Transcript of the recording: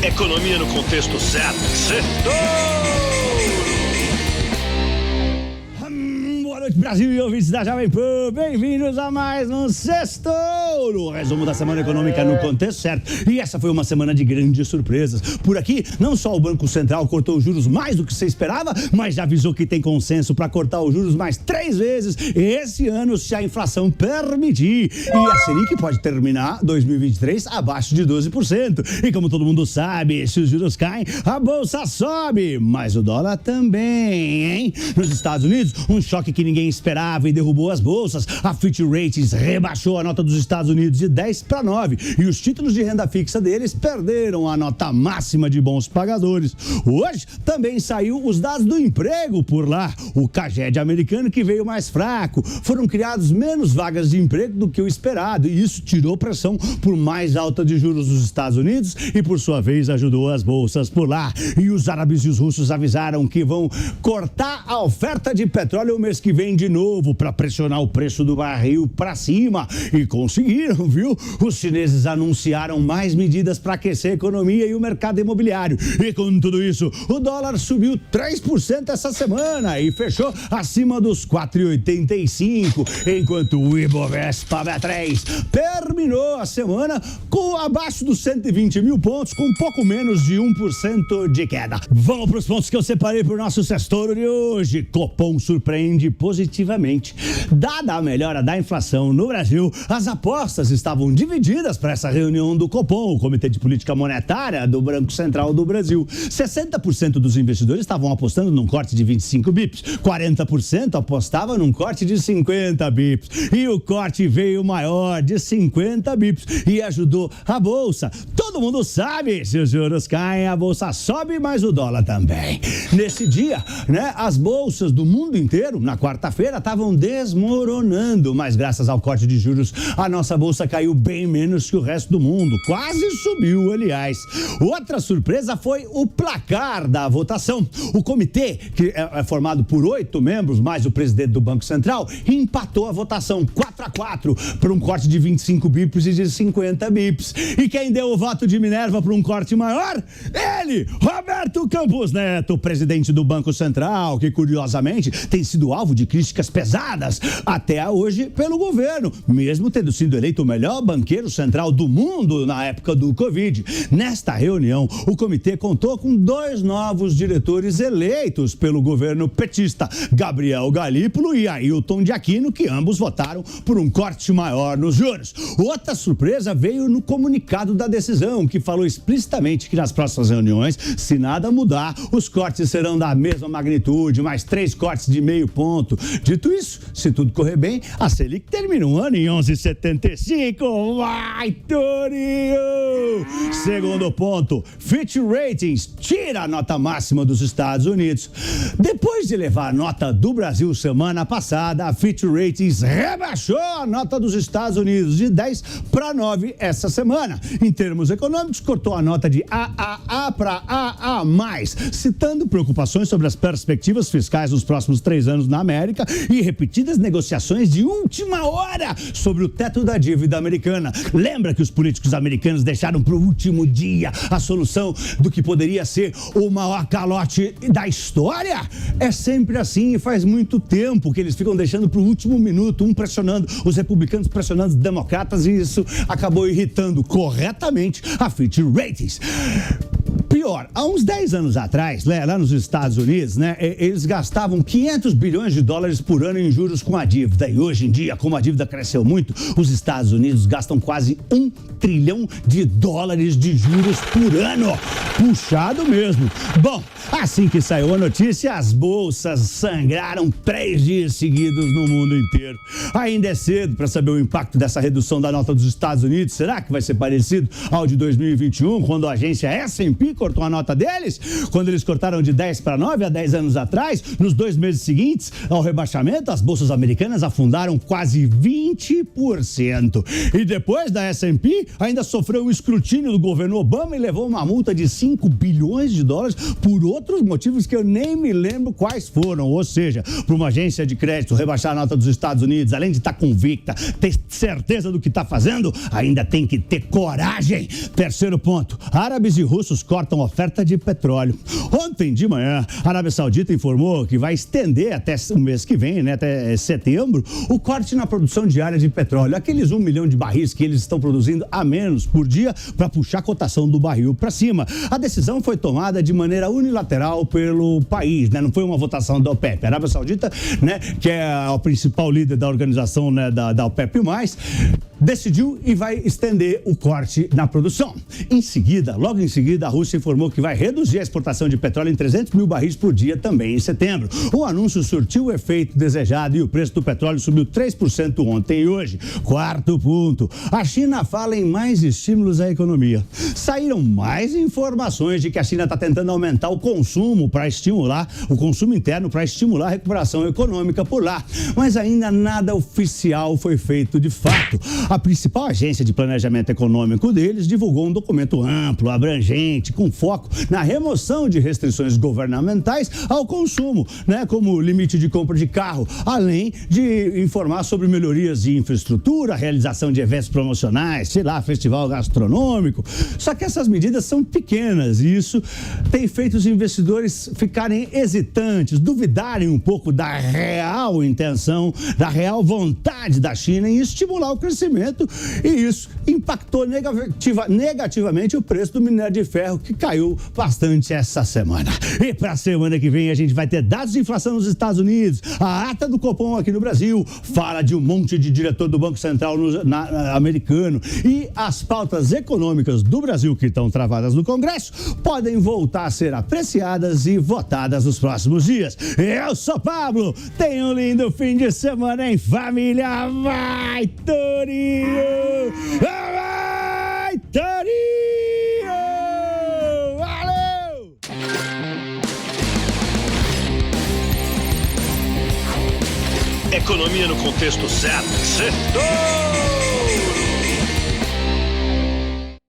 Economia no contexto certo. Boa noite, Brasil e ouvintes da Jovem Pan. Bem-vindos a mais um Sextou, resumo da semana econômica no contexto certo. E essa foi uma semana de grandes surpresas. Por aqui, não só o Banco Central cortou os juros mais do que você esperava, mas já avisou que tem consenso para cortar os juros mais 3 vezes esse ano, se a inflação permitir. E a Selic pode terminar 2023 abaixo de 12%. E como todo mundo sabe, se os juros caem, a bolsa sobe. Mas o dólar também, hein? Nos Estados Unidos, um choque que ninguém esperava e derrubou as bolsas. A Fitch Ratings rebaixou a nota dos Estados Unidos de 10 para 9 e os títulos de renda fixa deles perderam a nota máxima de bons pagadores. Hoje também saiu os dados do emprego por lá. O CAGED americano que veio mais fraco. Foram criados menos vagas de emprego do que o esperado e isso tirou pressão por mais alta de juros nos Estados Unidos e por sua vez ajudou as bolsas por lá. E os árabes e os russos avisaram que vão cortar a oferta de petróleo o mês que vem de novo para pressionar o preço do barril para cima. E conseguiram, viu? Os chineses anunciaram mais medidas para aquecer a economia e o mercado imobiliário. E com tudo isso, o dólar subiu 3% essa semana e fechou acima dos 4,85, enquanto o Ibovespa B3 terminou a semana com abaixo dos 120 mil pontos, com pouco menos de 1% de queda. Vamos para os pontos que eu separei para o nosso Sextouro de hoje. Copom surpreende positivamente. Dada a melhora da inflação no Brasil, as apostas estavam divididas para essa reunião do Copom, o Comitê de Política Monetária do Banco Central do Brasil. 60% dos investidores estavam apostando num corte de 25 bips, 40% apostava num corte de 50 bips. E o corte veio maior, de 50 bips, e ajudou a Bolsa. Todo mundo sabe, se os juros caem, a Bolsa sobe, mas o dólar também. Nesse dia, né, as bolsas do mundo inteiro, na quarta-feira, estavam desmoronando, mas graças ao corte de juros, a nossa bolsa caiu bem menos que o resto do mundo. Quase subiu, aliás. Outra surpresa foi o placar da votação. O comitê, que é formado por 8 membros, mais o presidente do Banco Central, empatou a votação 4-4 para um corte de 25 bips e de 50 bips. E quem deu o voto de Minerva para um corte maior? Ele, Roberto Campos Neto, presidente do Banco Central, que curiosamente tem sido alvo de críticas pesadas até hoje pelo governo, mesmo tendo sido eleito o melhor banqueiro central do mundo na época do Covid. Nesta reunião, o comitê contou com 2 novos diretores eleitos pelo governo petista, Gabriel Galípolo e Ailton de Aquino, que ambos votaram por um corte maior nos juros. Outra surpresa veio no comunicado da decisão, que falou explicitamente que nas próximas reuniões, se nada mudar, os cortes serão da mesma magnitude, mais 3 cortes de meio ponto. Dito isso, se tudo correr bem, a Selic termina o ano em 11,75. Vai, Torinho! Segundo ponto, Fitch Ratings tira a nota máxima dos Estados Unidos. Depois de levar a nota do Brasil semana passada, a Fitch Ratings rebaixou a nota dos Estados Unidos de 10 para 9 essa semana. Em termos econômicos, cortou a nota de AAA para AA+, citando preocupações sobre as perspectivas fiscais nos próximos 3 anos na América e repetidas negociações de última hora sobre o teto da dívida americana. Lembra que os políticos americanos deixaram para o último dia a solução do que poderia ser o maior calote da história? É sempre assim e faz muito tempo que eles ficam deixando para o último minuto, um pressionando, os republicanos pressionando os democratas, e isso acabou irritando corretamente a Fitch Ratings. Pior, há uns 10 anos atrás, lá nos Estados Unidos, né, eles gastavam 500 bilhões de dólares por ano em juros com a dívida. E hoje em dia, como a dívida cresceu muito, os Estados Unidos gastam quase 1 trilhão de dólares de juros por ano. Puxado mesmo. Bom, assim que saiu a notícia, as bolsas sangraram 3 dias seguidos no mundo inteiro. Ainda é cedo para saber o impacto dessa redução da nota dos Estados Unidos. Será que vai ser parecido ao de 2021, quando a agência S&P cortou a nota deles quando eles cortaram de 10 para 9 há 10 anos atrás. Nos 2 meses seguintes ao rebaixamento, as bolsas americanas afundaram quase 20%. E depois da S&P, ainda sofreu o escrutínio do governo Obama e levou uma multa de 5 bilhões de dólares por outros motivos que eu nem me lembro quais foram. Ou seja, para uma agência de crédito rebaixar a nota dos Estados Unidos, além de estar convicta, ter certeza do que está fazendo, ainda tem que ter coragem. Terceiro ponto, árabes e russos cortam oferta de petróleo. Ontem de manhã, a Arábia Saudita informou que vai estender até o mês que vem, né, até setembro, o corte na produção diária de petróleo. Aqueles 1 milhão de barris que eles estão produzindo a menos por dia para puxar a cotação do barril para cima. A decisão foi tomada de maneira unilateral pelo país, né? Não foi uma votação da OPEP. A Arábia Saudita, né, que é o principal líder da organização, né, da OPEP+, decidiu e vai estender o corte na produção. Logo em seguida, a Rússia informou que vai reduzir a exportação de petróleo em 300 mil barris por dia também em setembro. O anúncio surtiu o efeito desejado e o preço do petróleo subiu 3% ontem e hoje. Quarto ponto, a China fala em mais estímulos à economia. Saíram mais informações de que a China está tentando aumentar o consumo para estimular, o consumo interno para estimular a recuperação econômica por lá. Mas ainda nada oficial foi feito de fato. A principal agência de planejamento econômico deles divulgou um documento amplo, abrangente, com foco na remoção de restrições governamentais ao consumo, né, como limite de compra de carro, além de informar sobre melhorias de infraestrutura, realização de eventos promocionais, festival gastronômico. Só que essas medidas são pequenas e isso tem feito os investidores ficarem hesitantes, duvidarem um pouco da real intenção, da real vontade da China em estimular o crescimento, e isso impactou negativamente o preço do minério de ferro, que caiu bastante essa semana. E para a semana que vem a gente vai ter dados de inflação nos Estados Unidos, a ata do Copom aqui no Brasil, fala de um monte de diretor do Banco Central americano, e as pautas econômicas do Brasil que estão travadas no Congresso podem voltar a ser apreciadas e votadas nos próximos dias. Eu sou Pablo, tenha um lindo fim de semana em família. Vai, Torinho! Vai, Torinho! Valeu! Economia no contexto certo. Certo!